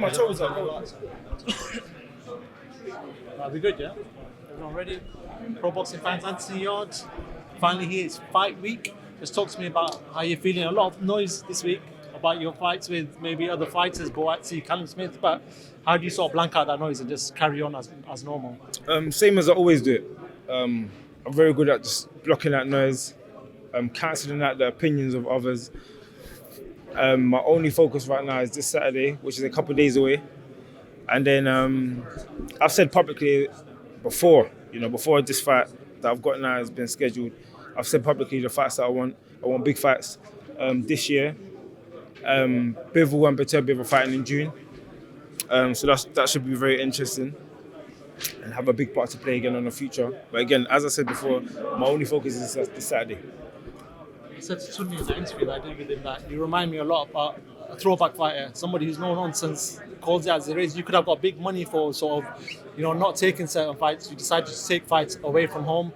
my toes up. That'll be good, yeah? Everyone ready? Pro boxing fans, Anthony Yarde. Finally here, it's fight week. Just talk to me about how you're feeling. A lot of noise this week about your fights with maybe other fighters, BOUTSI, Callum Smith, but how do you sort of blank out that noise and just carry on as normal? Same as I always do it. I'm very good at just blocking that noise, cancelling out the opinions of others. My only focus right now is this Saturday, which is a couple of days away. And then I've said publicly before this fight that I've got now has been scheduled, I've said publicly the fights that I want big fights this year. Bivol and Beterbiev are fighting in June. So that should be very interesting and have a big part to play again on the future. But again, as I said before, my only focus is this Saturday. I said to Sunni in the interview that I did with him that you remind me a lot about a throwback fighter, somebody who's no nonsense, calls it as it is. You could have got big money for sort of, not taking certain fights. You decided to take fights away from home.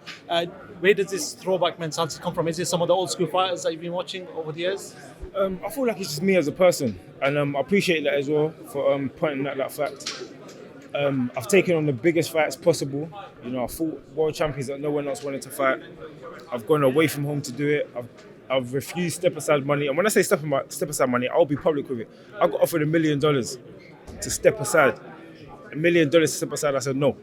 Where does this throwback mentality come from? Is it some of the old school fighters that you've been watching over the years? I feel like it's just me as a person, and I appreciate that as well for pointing out that fact. I've taken on the biggest fights possible. I fought world champions that no one else wanted to fight. I've gone away from home to do it. I've refused step aside money, and when I say step aside money, I'll be public with it. I got offered $1 million to step aside. $1 million to step aside. I said no.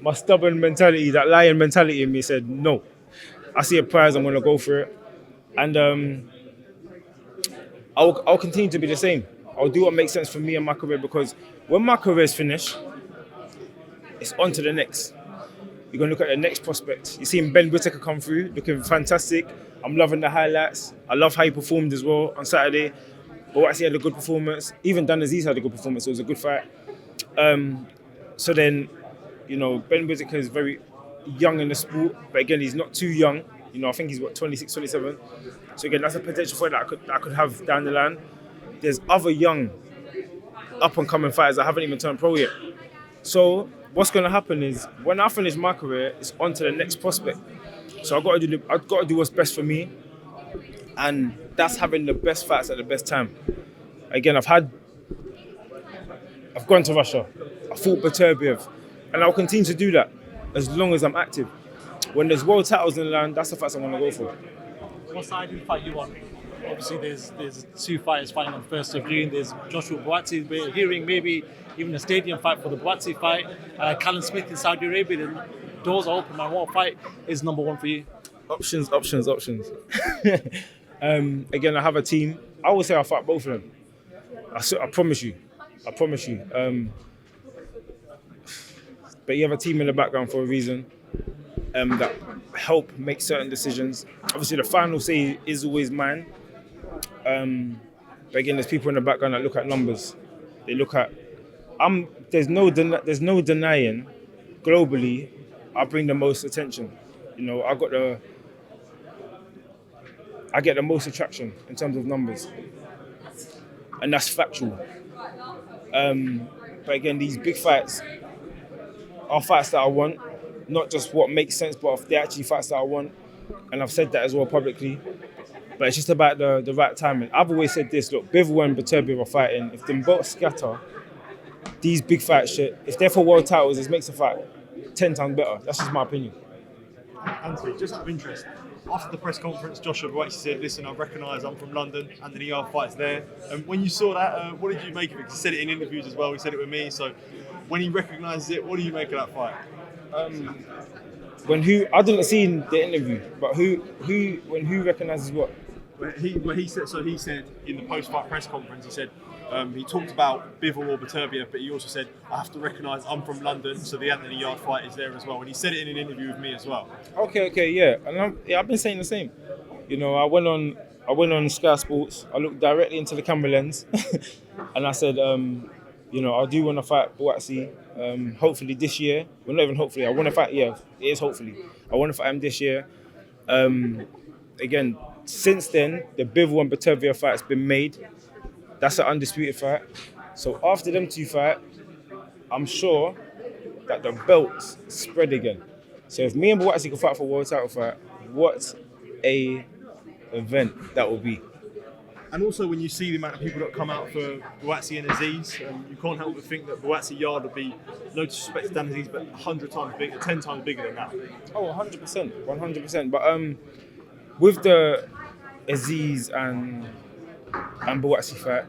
My stubborn mentality, that lion mentality in me, said no. I see a prize, I'm going to go for it, and I'll continue to be the same. I'll do what makes sense for me and my career, because when my career is finished, it's on to the next. You're going to look at the next prospect. You're seeing Ben Whittaker come through, looking fantastic. I'm loving the highlights. I love how he performed as well on Saturday. BOUTSI had a good performance. Even Dan Aziz had a good performance. It was a good fight. So then, Ben Whittaker is very young in the sport, but again, he's not too young. I think he's 26, 27. So again, that's a potential fight that I could have down the line. There's other young, up-and-coming fighters that haven't even turned pro yet. So what's going to happen is, when I finish my career, it's on to the next prospect. So I've got to do what's best for me, and that's having the best fights at the best time. Again, I've gone to Russia, I fought Beterbiev, and I'll continue to do that as long as I'm active. When there's world titles in the land, that's the fights I want to go for. What side do you fight you on? Obviously, there's two fighters fighting on 1st of June. There's Joshua BOUTSI. We're hearing maybe even a stadium fight for the BOUTSI fight. Callum Smith in Saudi Arabia. The doors are open, man. What fight is number one for you? Options. Again, I have a team. I always say I'll fight both of them. I promise you. But you have a team in the background for a reason, that help make certain decisions. Obviously, the final say is always mine. But again, there's people in the background that look at numbers. They look at. There's no denying. Globally, I bring the most attention. I get the most attraction in terms of numbers, and that's factual. But again, these big fights are fights that I want, not just what makes sense, but if they're actually fights that I want. And I've said that as well publicly. But it's just about the right timing. I've always said this, look, Bivol and Beterbiev are fighting. If them both scatter, these big fights, if they're for world titles, it makes the fight 10 times better. That's just my opinion. Anthony, just out of interest, after the press conference, Joshua BOUTSI said, listen, I recognise I'm from London, Anthony Yarde fights there. And when you saw that, what did you make of it? He said it in interviews as well, he said it with me. So when he recognises it, what do you make of that fight? I didn't see the interview, but who recognises what? He said in the post-fight press conference, he said, he talked about Bivol or Beterbiev, but he also said, I have to recognise I'm from London, so the Anthony Yarde fight is there as well. And he said it in an interview with me as well. Okay, yeah. And I've been saying the same. I went on Sky Sports, I looked directly into the camera lens, and I said, I do want to fight BOUTSI, hopefully this year. Well, not even hopefully, I want to fight, it is hopefully. I want to fight him this year. Again, since then, the Bivol and Beterbiev fight has been made. That's an undisputed fight. So after them two fight, I'm sure that the belts spread again. So if me and BOUTSI can fight for a world title fight, what a event that will be. And also when you see the amount of people that come out for BUATSI and Aziz, you can't help but think that BUATSI Yarde would be, no disrespect to Dan Aziz, but 100 times bigger, 10 times bigger than that. Oh, 100%, 100%. But with the Aziz and BUATSI fight,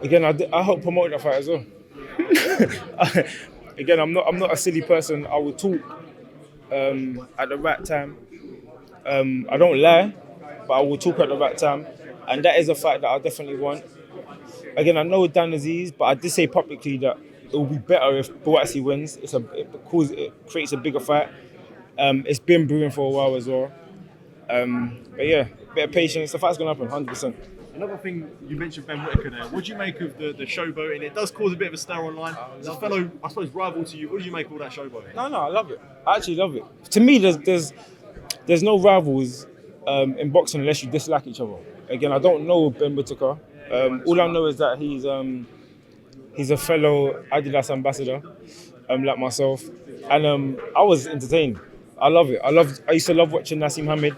again, I help promote that fight as well. Again, I'm not a silly person. I will talk at the right time. I don't lie, but I will talk at the right time, and that is a fight that I definitely want. Again, I know Dan Aziz, but I did say publicly that it will be better if BUATSI wins. It creates a bigger fight. It's been brewing for a while as well. But yeah, a bit of patience. The fight's gonna happen, 100%. Another thing, you mentioned Ben Whittaker there. What do you make of the showboating? It does cause a bit of a stir online. As a fellow, I suppose, rival to you, what do you make of all that showboating? No, I love it. I actually love it. To me, there's no rivals in boxing unless you dislike each other. Again, I don't know Ben Whittaker. All I know is that he's a fellow Adidas ambassador, like myself, and I was entertained. I love it. I used to love watching Nassim Hamid.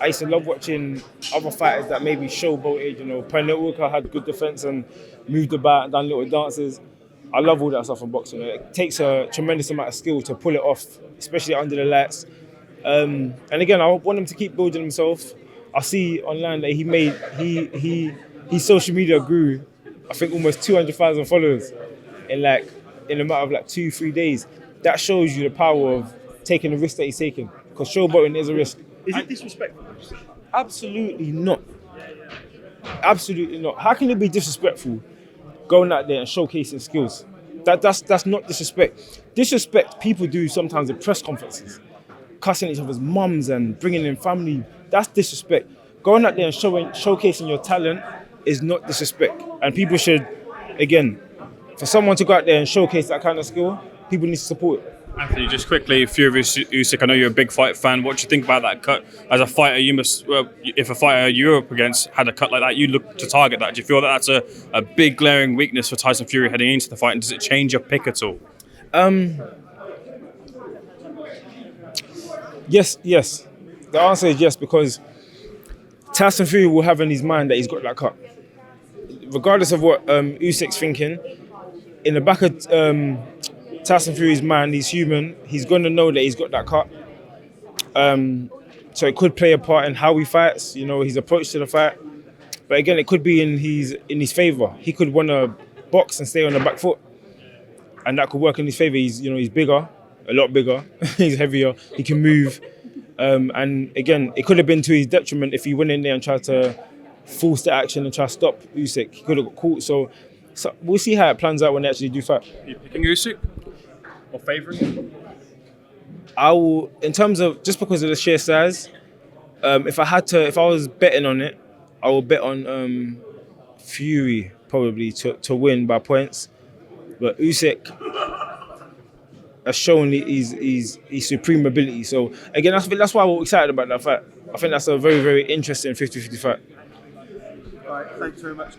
I used to love watching other fighters that maybe showboated. You know, Pernell Walker had good defense and moved about and done little dances. I love all that stuff in boxing. It takes a tremendous amount of skill to pull it off, especially under the lights. And again, I want him to keep building himself. I see online that his social media grew, I think, almost 200,000 followers in a matter of 2-3 days. That shows you the power of taking the risk that he's taking, because showboating is a risk. Is it disrespectful? Absolutely not. Absolutely not. How can it be disrespectful going out there and showcasing skills? That's not disrespect. Disrespect people do sometimes in press conferences, cussing each other's mums and bringing in family. That's disrespect. Going out there and showcasing your talent is not disrespect. And people should, again, for someone to go out there and showcase that kind of skill, people need to support it. Anthony, just quickly, Fury Usyk, I know you're a big fight fan. What do you think about that cut? As a fighter, you must, if a fighter you're up against had a cut like that, you look to target that. Do you feel that that's a big glaring weakness for Tyson Fury heading into the fight? And does it change your pick at all? Yes. The answer is yes, because Tyson Fury will have in his mind that he's got that cut. Regardless of what Usyk's thinking, in the back of Tyson Fury's mind, he's human. He's going to know that he's got that cut. So it could play a part in how he fights, you know, his approach to the fight. But again, it could be in his favour. He could want to box and stay on the back foot, and that could work in his favour. He's bigger, a lot bigger. He's heavier. He can move. And again, it could have been to his detriment if he went in there and tried to force the action and try to stop Usyk. He could have got caught. So we'll see how it plans out when they actually do fight. Are you picking Usyk or favouring him? I will, in terms of, just because of the sheer size, if I was betting on it, I will bet on Fury probably to win by points. But Usyk has shown his supreme ability. So again, that's why we're excited about that fight. I think that's a very, very interesting 50-50 fight. All right, thanks very much.